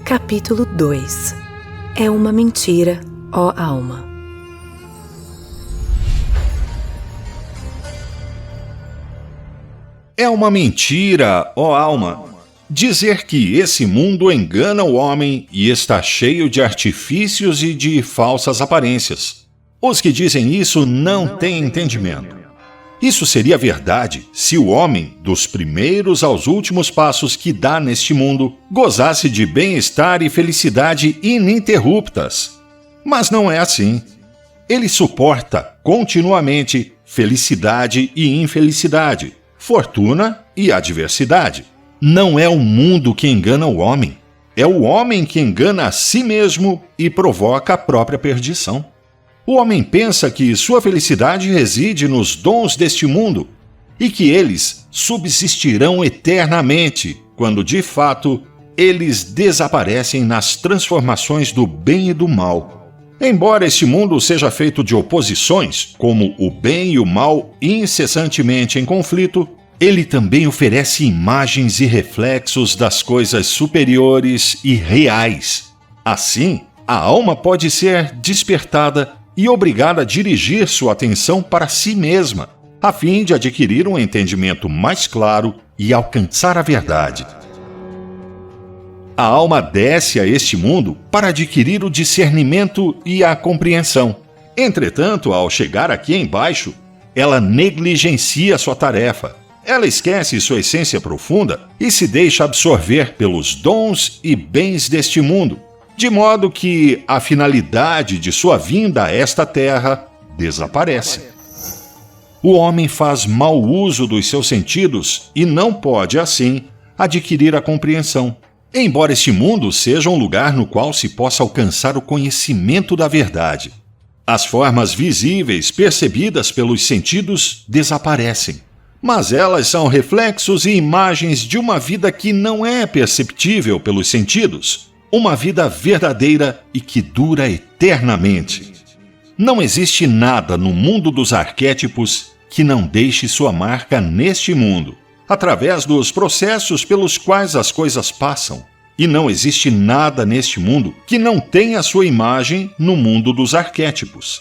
Capítulo 2. É uma mentira, ó alma. É uma mentira, ó alma, dizer que esse mundo engana o homem e está cheio de artifícios e de falsas aparências. Os que dizem isso não têm entendimento. Isso seria verdade se o homem, dos primeiros aos últimos passos que dá neste mundo, gozasse de bem-estar e felicidade ininterruptas. Mas não é assim. Ele suporta continuamente felicidade e infelicidade, fortuna e adversidade. Não é o mundo que engana o homem. É o homem que engana a si mesmo e provoca a própria perdição. O homem pensa que sua felicidade reside nos dons deste mundo e que eles subsistirão eternamente, quando de fato eles desaparecem nas transformações do bem e do mal. Embora este mundo seja feito de oposições, como o bem e o mal incessantemente em conflito, ele também oferece imagens e reflexos das coisas superiores e reais. Assim, a alma pode ser despertada e obrigada a dirigir sua atenção para si mesma, a fim de adquirir um entendimento mais claro e alcançar a verdade. A alma desce a este mundo para adquirir o discernimento e a compreensão. Entretanto, ao chegar aqui embaixo, ela negligencia sua tarefa. Ela esquece sua essência profunda e se deixa absorver pelos dons e bens deste mundo, de modo que a finalidade de sua vinda a esta terra desaparece. O homem faz mau uso dos seus sentidos e não pode, assim, adquirir a compreensão, embora este mundo seja um lugar no qual se possa alcançar o conhecimento da verdade. As formas visíveis percebidas pelos sentidos desaparecem, mas elas são reflexos e imagens de uma vida que não é perceptível pelos sentidos, uma vida verdadeira e que dura eternamente. Não existe nada no mundo dos arquétipos que não deixe sua marca neste mundo, através dos processos pelos quais as coisas passam. E não existe nada neste mundo que não tenha sua imagem no mundo dos arquétipos.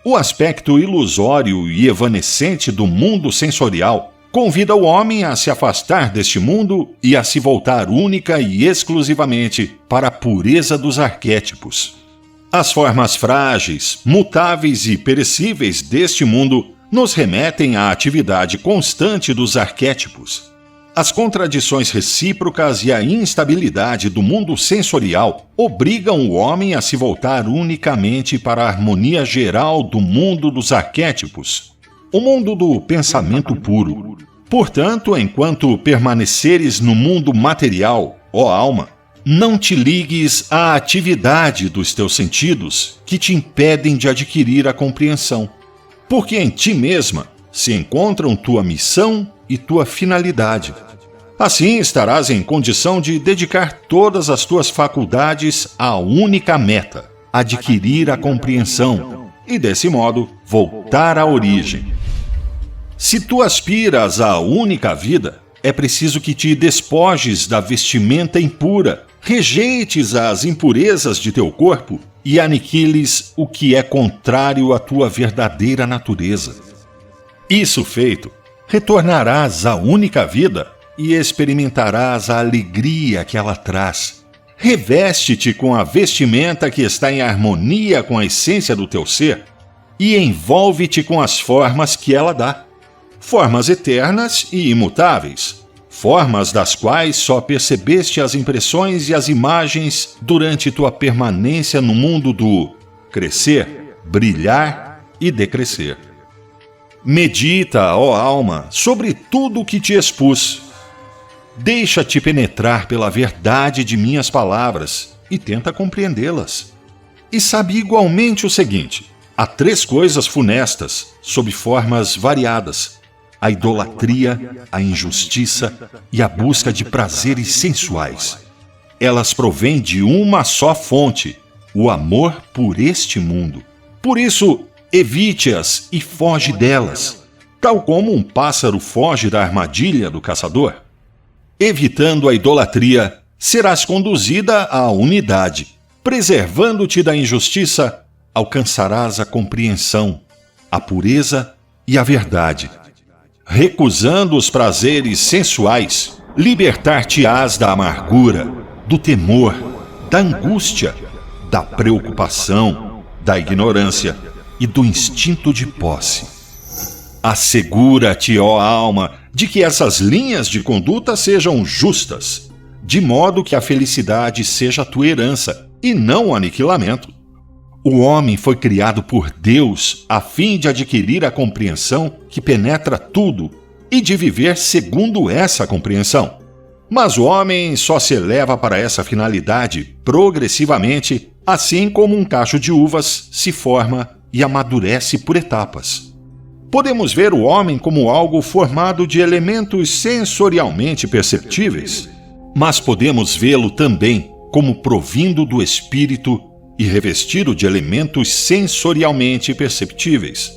O aspecto ilusório e evanescente do mundo sensorial convida o homem a se afastar deste mundo e a se voltar única e exclusivamente para a pureza dos arquétipos. As formas frágeis, mutáveis e perecíveis deste mundo nos remetem à atividade constante dos arquétipos. As contradições recíprocas e a instabilidade do mundo sensorial obrigam o homem a se voltar unicamente para a harmonia geral do mundo dos arquétipos, o mundo do pensamento puro. Portanto, enquanto permaneceres no mundo material, ó alma, não te ligues à atividade dos teus sentidos que te impedem de adquirir a compreensão, porque em ti mesma se encontram tua missão e tua finalidade. Assim estarás em condição de dedicar todas as tuas faculdades à única meta, adquirir a compreensão, e desse modo voltar à origem. Se tu aspiras à única vida, é preciso que te despojes da vestimenta impura, rejeites as impurezas de teu corpo e aniquiles o que é contrário à tua verdadeira natureza. Isso feito, retornarás à única vida e experimentarás a alegria que ela traz. Reveste-te com a vestimenta que está em harmonia com a essência do teu ser e envolve-te com as formas que ela dá. Formas eternas e imutáveis, formas das quais só percebeste as impressões e as imagens durante tua permanência no mundo do crescer, brilhar e decrescer. Medita, ó alma, sobre tudo o que te expus. Deixa-te penetrar pela verdade de minhas palavras e tenta compreendê-las. E sabe igualmente o seguinte: há 3 coisas funestas, sob formas variadas: a idolatria, a injustiça e a busca de prazeres sensuais. Elas provêm de uma só fonte, o amor por este mundo. Por isso, evite-as e foge delas, tal como um pássaro foge da armadilha do caçador. Evitando a idolatria, serás conduzida à unidade. Preservando-te da injustiça, alcançarás a compreensão, a pureza e a verdade. Recusando os prazeres sensuais, libertar-te-ás da amargura, do temor, da angústia, da preocupação, da ignorância e do instinto de posse. Assegura-te, ó alma, de que essas linhas de conduta sejam justas, de modo que a felicidade seja a tua herança e não o aniquilamento. O homem foi criado por Deus a fim de adquirir a compreensão que penetra tudo e de viver segundo essa compreensão. Mas o homem só se eleva para essa finalidade progressivamente, assim como um cacho de uvas se forma e amadurece por etapas. Podemos ver o homem como algo formado de elementos sensorialmente perceptíveis, mas podemos vê-lo também como provindo do espírito e revestido de elementos sensorialmente perceptíveis.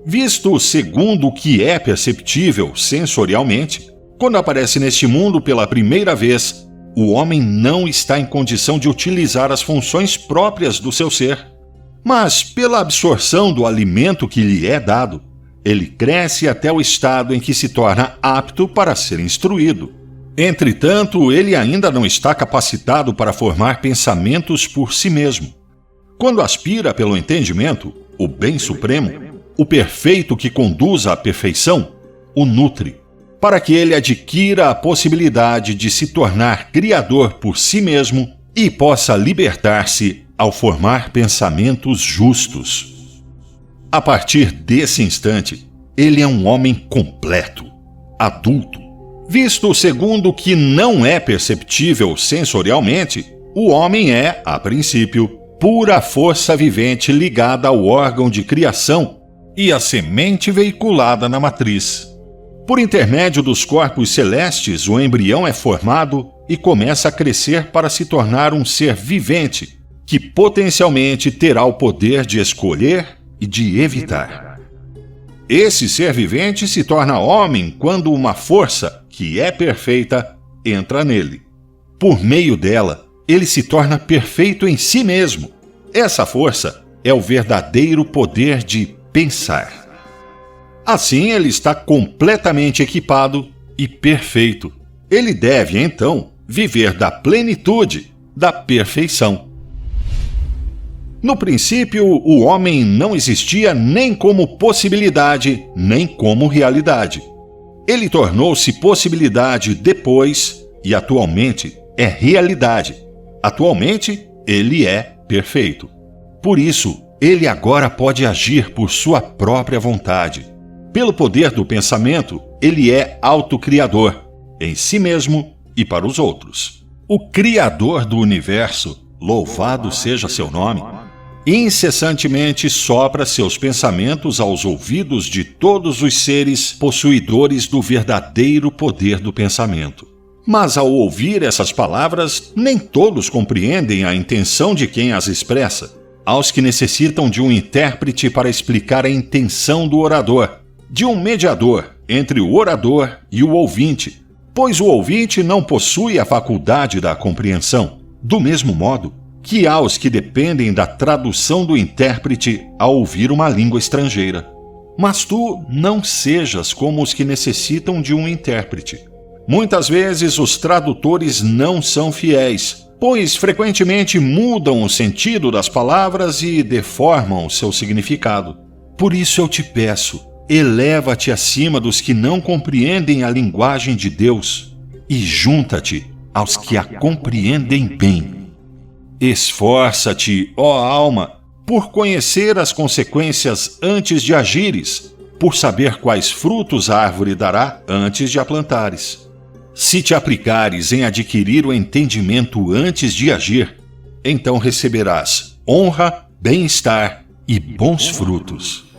Visto segundo o que é perceptível sensorialmente, quando aparece neste mundo pela primeira vez, o homem não está em condição de utilizar as funções próprias do seu ser. Mas, pela absorção do alimento que lhe é dado, ele cresce até o estado em que se torna apto para ser instruído. Entretanto, ele ainda não está capacitado para formar pensamentos por si mesmo. Quando aspira pelo entendimento, o bem supremo, o perfeito que conduz à perfeição, o nutre, para que ele adquira a possibilidade de se tornar criador por si mesmo e possa libertar-se ao formar pensamentos justos. A partir desse instante, ele é um homem completo, adulto. Visto segundo o que não é perceptível sensorialmente, o homem é, a princípio, pura força vivente ligada ao órgão de criação e à semente veiculada na matriz. Por intermédio dos corpos celestes, o embrião é formado e começa a crescer para se tornar um ser vivente, que potencialmente terá o poder de escolher e de evitar. Esse ser vivente se torna homem quando uma força, que é perfeita, entra nele. Por meio dela, ele se torna perfeito em si mesmo. Essa força é o verdadeiro poder de pensar. Assim, ele está completamente equipado e perfeito. Ele deve, então, viver da plenitude, da perfeição. No princípio, o homem não existia nem como possibilidade, nem como realidade. Ele tornou-se possibilidade depois e atualmente é realidade. Atualmente, ele é perfeito. Por isso, ele agora pode agir por sua própria vontade. Pelo poder do pensamento, ele é autocriador, em si mesmo e para os outros. O Criador do universo, louvado seja seu nome, incessantemente sopra seus pensamentos aos ouvidos de todos os seres possuidores do verdadeiro poder do pensamento. Mas ao ouvir essas palavras, nem todos compreendem a intenção de quem as expressa. Aos que necessitam de um intérprete para explicar a intenção do orador, de um mediador entre o orador e o ouvinte, pois o ouvinte não possui a faculdade da compreensão, do mesmo modo que há os que dependem da tradução do intérprete ao ouvir uma língua estrangeira. Mas tu não sejas como os que necessitam de um intérprete. Muitas vezes os tradutores não são fiéis, pois frequentemente mudam o sentido das palavras e deformam o seu significado. Por isso eu te peço, eleva-te acima dos que não compreendem a linguagem de Deus e junta-te aos que a compreendem bem. Esforça-te, ó alma, por conhecer as consequências antes de agires, por saber quais frutos a árvore dará antes de a plantares. Se te aplicares em adquirir o entendimento antes de agir, então receberás honra, bem-estar e bons frutos.